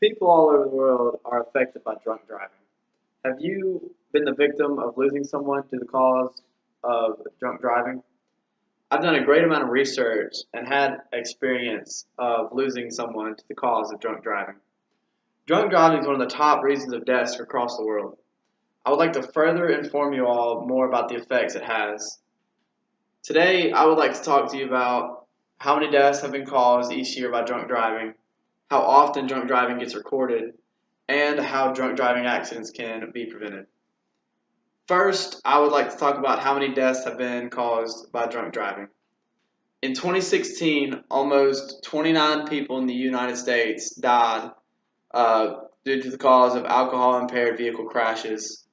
People all over the world are affected by drunk driving. Have you been the victim of losing someone to the cause of drunk driving? I've done a great amount of research and had experience of losing someone to the cause of drunk driving. Drunk driving is one of the top reasons of deaths across the world. I would like to further inform you all more about the effects it has. Today, I would like to talk to you about how many deaths have been caused each year by drunk driving, how often drunk driving gets recorded, and how drunk driving accidents can be prevented. First, I would like to talk about how many deaths have been caused by drunk driving. In 2016, almost 29 people in the United States died due to the cause of alcohol impaired vehicle crashes.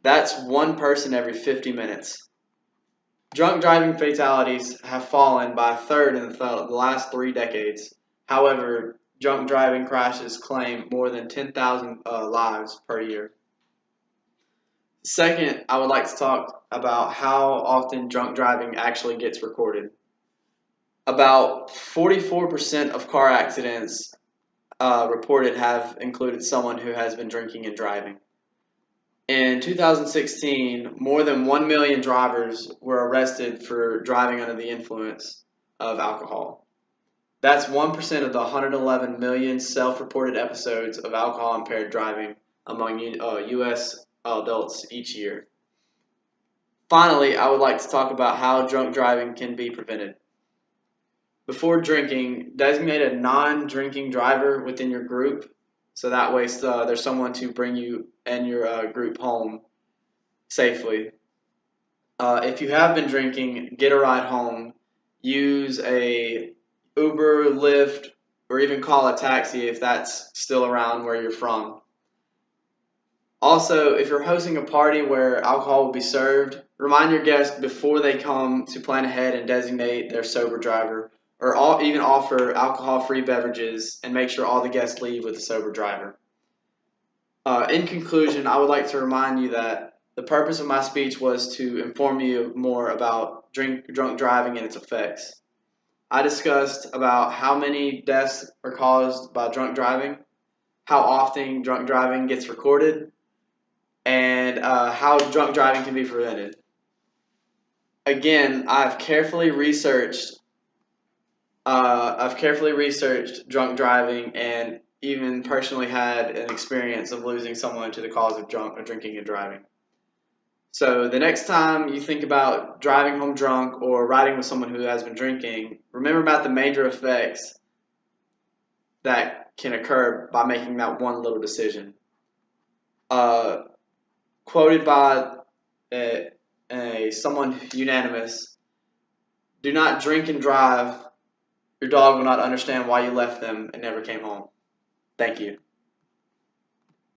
That's one person every 50 minutes. Drunk driving fatalities have fallen by a third in the last 3 decades. However, drunk driving crashes claim more than 10,000 lives per year. Second, I would like to talk about how often drunk driving actually gets recorded. About 44% of car accidents reported have included someone who has been drinking and driving. In 2016, more than 1 million drivers were arrested for driving under the influence of alcohol. That's 1% of the 111 million self-reported episodes of alcohol-impaired driving among U.S. adults each year. Finally, I would like to talk about how drunk driving can be prevented. Before drinking, designate a non-drinking driver within your group, so that way there's someone to bring you and your group home safely. If you have been drinking, get a ride home. Use a Uber, Lyft, or even call a taxi if that's still around where you're from. Also, if you're hosting a party where alcohol will be served, remind your guests before they come to plan ahead and designate their sober driver, or even offer alcohol-free beverages and make sure all the guests leave with a sober driver. In conclusion, I would like to remind you that the purpose of my speech was to inform you more about drunk driving and its effects. I discussed about how many deaths are caused by drunk driving, how often drunk driving gets recorded, and how drunk driving can be prevented. Again, I've carefully researched drunk driving and even personally had an experience of losing someone to the cause of drinking and driving. So the next time you think about driving home drunk or riding with someone who has been drinking, remember about the major effects that can occur by making that one little decision. Quoted by someone unanimous, do not drink and drive. Your dog will not understand why you left them and never came home. Thank you.